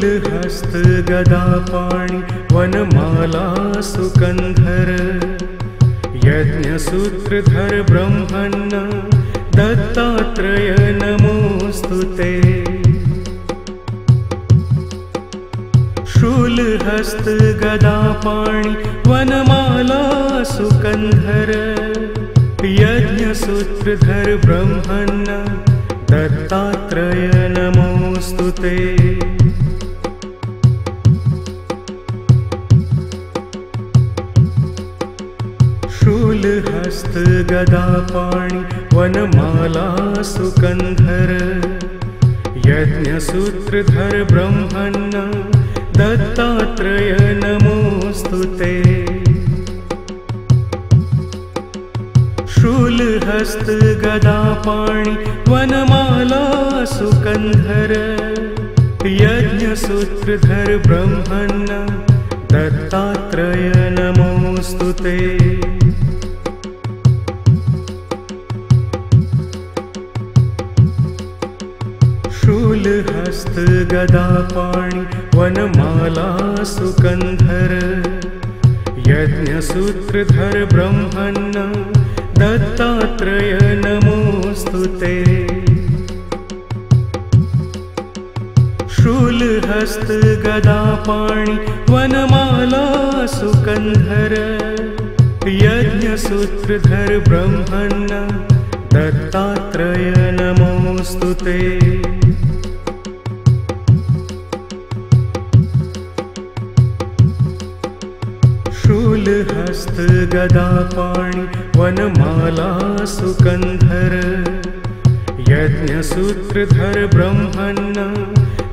शूलहस्त गदापाणि वनमाला सुकन्धर यज्ञसूत्रधर ब्रह्मण्य दत्तात्रेय नमोस्तुते। शूलहस्त गदापाणि वनमाला सुकन्धर यज्ञसूत्रधर ब्रह्मण्य दत्तात्रेय नमोस्तुते। शूलहस्त गदापाणि वनमाला सुकन्धर यज्ञसूत्रधर ब्रह्मण्य दत्तात्रेय नमोस्तुते। शूलहस्त गदापाणि वनमाला सुकन्धर यज्ञसूत्रधर ब्रह्मण्य दत्तात्रेय नमोस्तुते। शूलहस्त गदापाणि वनमाला सुकन्धर यज्ञसूत्रधर ब्रह्मण्य दत्तात्रेय नमोस्तुते। शूलहस्त गदापाणि वनमाला सुकन्धर यज्ञसूत्रधर ब्रह्मण्य दत्तात्रेय नमोस्तुते। शूलहस्त गदापाणि वनमाला सुकन्धर यज्ञसूत्रधर ब्रह्मण्य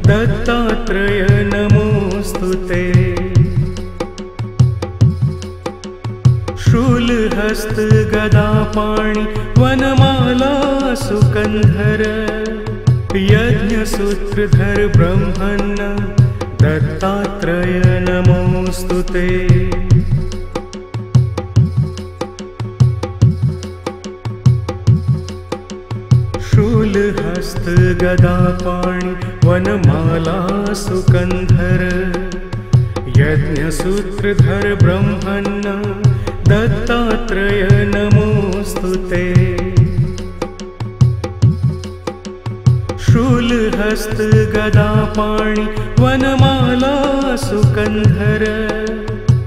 दत्तात्रेय नमोस्तुते। शूलहस्त गदापाणि वनमाला सुकन्धर यज्ञसूत्रधर ब्रह्मण्य दत्तात्रेय नमोस्तुते। शूलहस्त गदापाणि वनमाला सुकन्धर यज्ञसूत्रधर ब्रह्मण्य दत्तात्रेय नमोस्तुते। शूलहस्त गदापाणि वनमाला सुकन्धर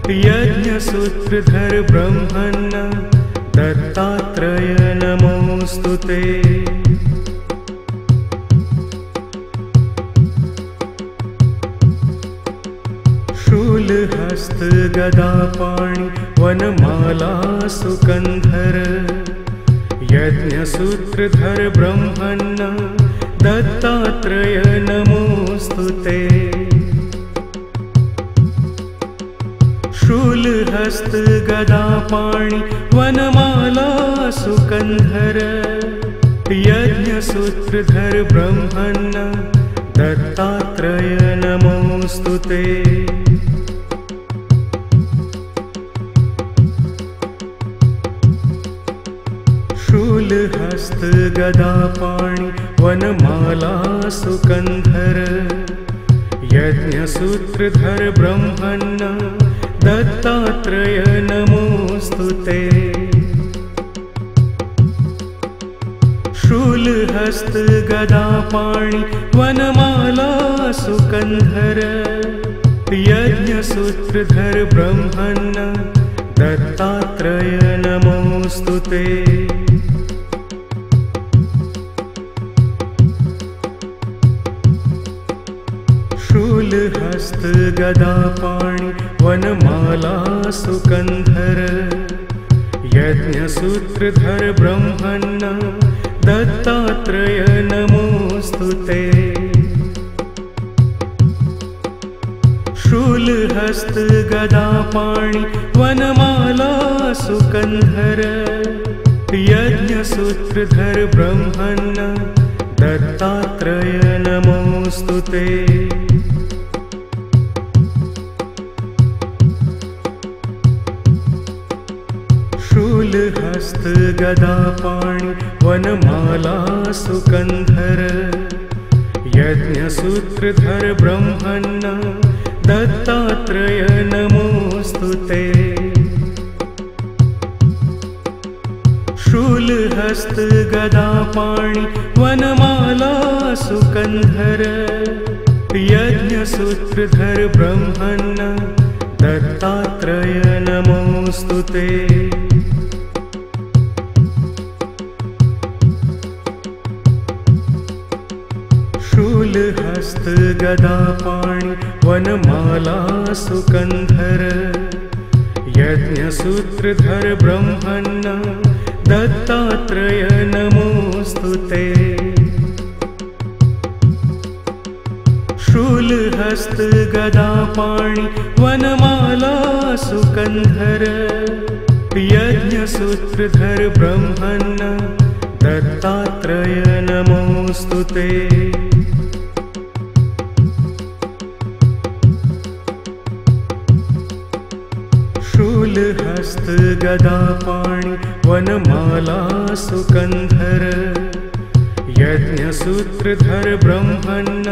यज्ञसूत्रधर ब्रह्मण्य दत्तात्रेय नमोस्तुते। शूलहस्त गदापाणि वनमाला सुकन्धर यज्ञसूत्रधर ब्रह्मण्य दत्तात्रेय नमोस्तुते। शूलहस्त गदापाणि वनमाला सुकन्धर यज्ञसूत्रधर ब्रह्मण्य दत्तात्रेय नमोस्तुते। शूलहस्त गदापाणि वनमाला सुकन्धर यज्ञसूत्रधर ब्रह्मण्य दत्तात्रेय नमोस्तुते। शूलहस्त गदापाणि वनमाला सुकन्धर यज्ञसूत्रधर ब्रह्मण्य दत्तात्रेय नमोस्तुते। शूलहस्त गदापाणि वनमाला सुकन्धर यज्ञसूत्रधर ब्रह्मण्य दत्तात्रेय नमोस्तुते। शूलहस्त गदापाणि वनमाला सुकन्धर यज्ञसूत्रधर ब्रह्मण्य दत्तात्रेय नमोस्तुते। शूलहस्त गदापाणि वनमाला सुकन्धर यज्ञसूत्रधर ब्रह्मण्ण दत्तात्रेय नमोऽस्तुते। शूलहस्त गदापाणि वनमाला सुकन्धर यज्ञसूत्रधर ब्रह्मण्ण दत्तात्रेय नमोऽस्तुते। शूलहस्त गदापाणि वनमाला सुकन्धर यज्ञसूत्रधर ब्रह्मण्ण दत्तात्रेय नमोऽस्तुते। शूलहस्त गदापाणि वनमाला सुकन्धर यज्ञसूत्रधर ब्रह्मण्ण दत्तात्रेय नमोऽस्तुते। शूलहस्त गदापाणि वनमाला सुकन्धर यज्ञसूत्रधर ब्रह्मण्ण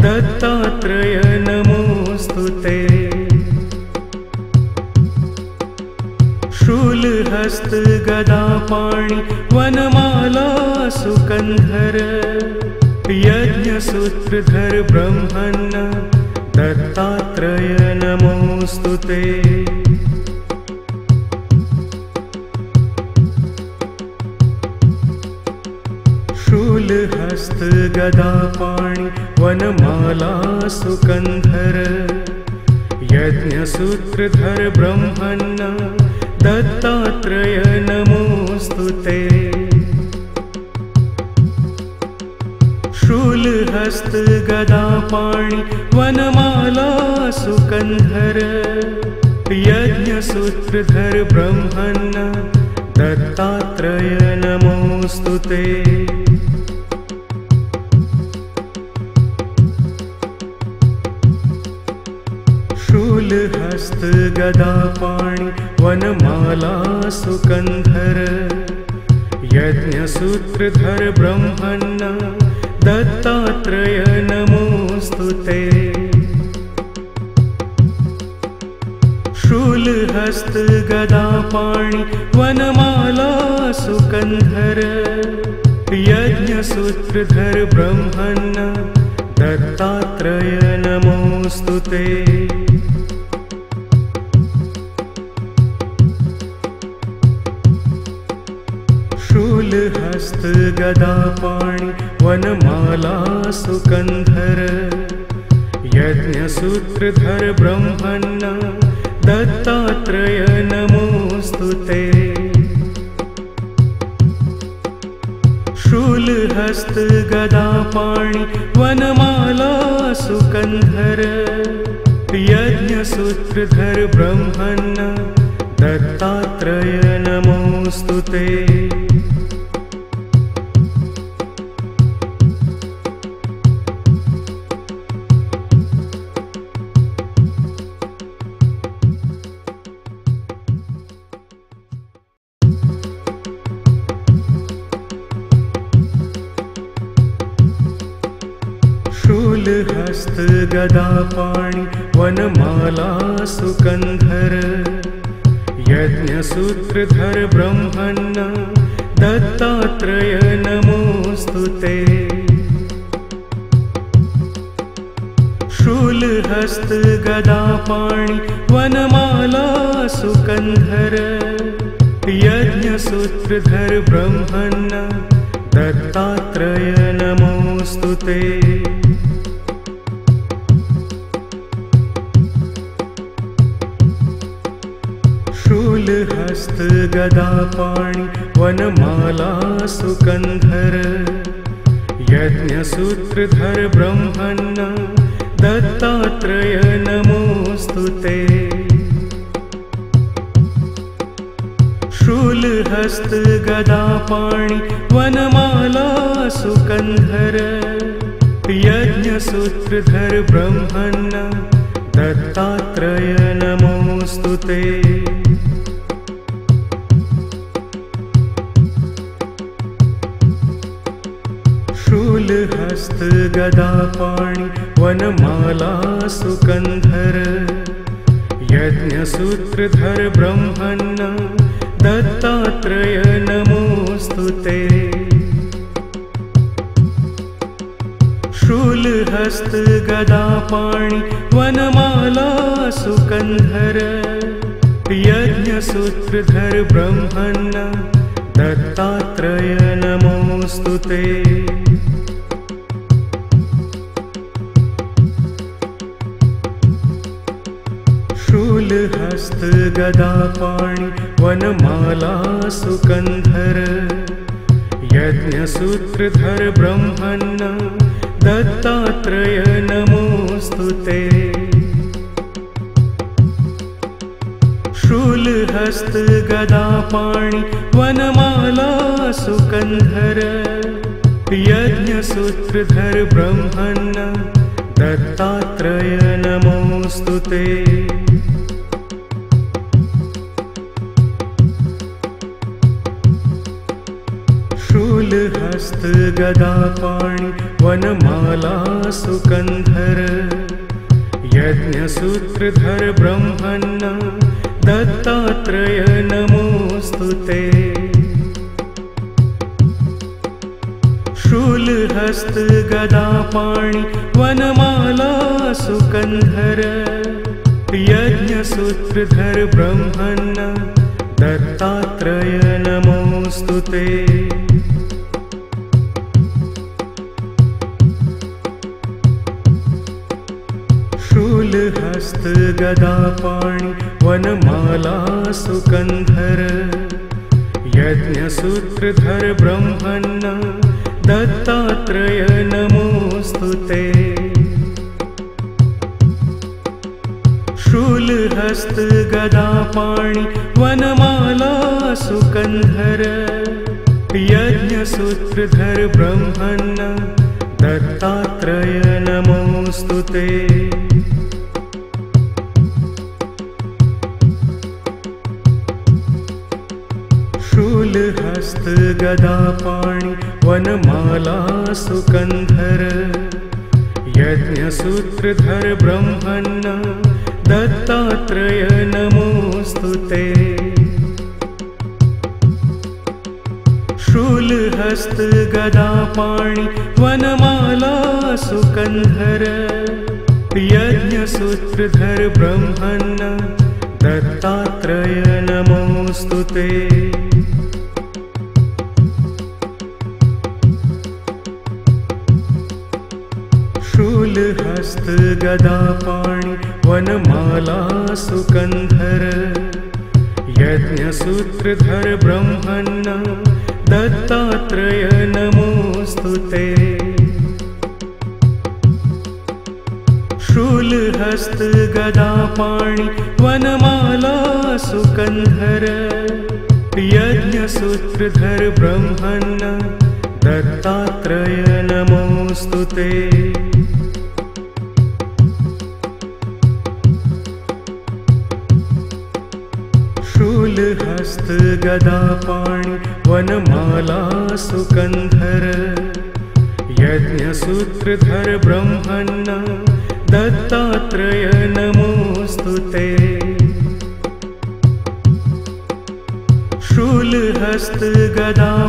दत्तात्रेय नमोऽस्तुते। शूलहस्त गदापाणि वनमाला सुकन्धर यज्ञसूत्रधर ब्रह्मण्ण दत्तात्रेय नमोऽस्तुते। शूलहस्त गदापाणि वनमाला सुकन्धर यज्ञसूत्रधर ब्रह्मण्ण दत्तात्रेय नमोऽस्तुते। शूलहस्त गदापाणि वनमाला सुकन्धर यज्ञसूत्रधर ब्रह्मण्ण दत्तात्रेय नमोऽस्तुते। शूलहस्त गदापाणि वनमाला सुकन्धर यज्ञसूत्रधर ब्रह्मण्ण दत्तात्रेय नमोऽस्तुते। शूलहस्त गदापाणि वनमाला सुकन्धर यज्ञसूत्रधर ब्रह्मण्ण दत्तात्रेय नमोऽस्तुते। शूलहस्त गदापाणि वनमाला सुकन्धर यज्ञसूत्रधर ब्रह्मण्ण दत्तात्रेय नमोऽस्तुते। शूलहस्त गदापाणि वनमाला सुकन्धर यज्ञसूत्रधर ब्रह्मण्ण दत्तात्रेय नमोऽस्तुते। शूलहस्त गदापाणि वनमाला सुकन्धर यज्ञसूत्रधर ब्रह्मण्ण दत्तात्रेय नमोऽस्तुते। शूलहस्त गदापाणि वनमाला सुकन्धर यज्ञसूत्रधर ब्रह्मण्ण दत्तात्रेय नमोऽस्तुते। शूलहस्त गदापाणि वनमाला सुकन्धर यज्ञसूत्रधर ब्रह्मण्ण दत्तात्रेय नमोऽस्तुते। शूलहस्त गदापाणि वनमाला सुकन्धर यज्ञसूत्रधर ब्रह्मण्ण दत्तात्रेय नमोऽस्तुते। शूलहस्त गदापाणि वनमाला सुकन्धर यज्ञसूत्रधर ब्रह्मण्ण दत्तात्रेय नमोऽस्तु ते। शूलहस्त गदापाणि वनमाला सुकन्धर यज्ञसूत्रधर ब्रह्मण्ण दत्तात्रेय नमोऽस्तु ते। शूलहस्त गदापाणि वनमाला सुकन्धर यज्ञसूत्रधर ब्रह्मण्ण दत्तात्रेय नमोऽस्तु ते। शूलहस्त गदापाणि वनमाला सुकन्धर यज्ञसूत्रधर ब्रह्मण्ण दत्तात्रेय नमोऽस्तु ते। शूलहस्त गदापाणि वनमाला सुकन्धर यज्ञसूत्रधर ब्रह्मण्ण दत्तात्रेय नमोऽस्तु ते। शूलहस्त गदापाणि वनमाला सुकन्धर यज्ञसूत्रधर ब्रह्मण्ण दत्तात्रेय नमोऽस्तु ते। शूलहस्त गदापाणि वनमाला सुकन्धर यज्ञसूत्रधर ब्रह्मण्ण दत्तात्रेय नमोऽस्तु ते। शूलहस्त गदापाणि वनमाला सुकन्धर यज्ञसूत्रधर ब्रह्मण्ण दत्तात्रेय नमोऽस्तु ते। शूलहस्त गदापाणि वनमाला सुकन्धर यज्ञसूत्रधर ब्रह्मण्ण दत्तात्रेय नमोऽस्तु ते। शूलहस्त गदापाणि वनमाला सुकन्धर यज्ञसूत्रधर ब्रह्मण्ण दत्तात्रेय नमोऽस्तु ते। शूलहस्त गदापाणि वनमाला सुकन्धर यज्ञसूत्रधर ब्रह्मण्ण दत्तात्रेय नमोऽस्तु ते। शूलहस्त गदापाणि वनमाला सुकन्धर यज्ञसूत्रधर ब्रह्मण्ण दत्तात्रेय नमोऽस्तु ते। शूलहस्त गदापाणि वनमाला सुकन्धर यज्ञसूत्रधर ब्रह्मण्ण दत्तात्रेय नमोऽस्तु ते। शूलहस्त गदापाणि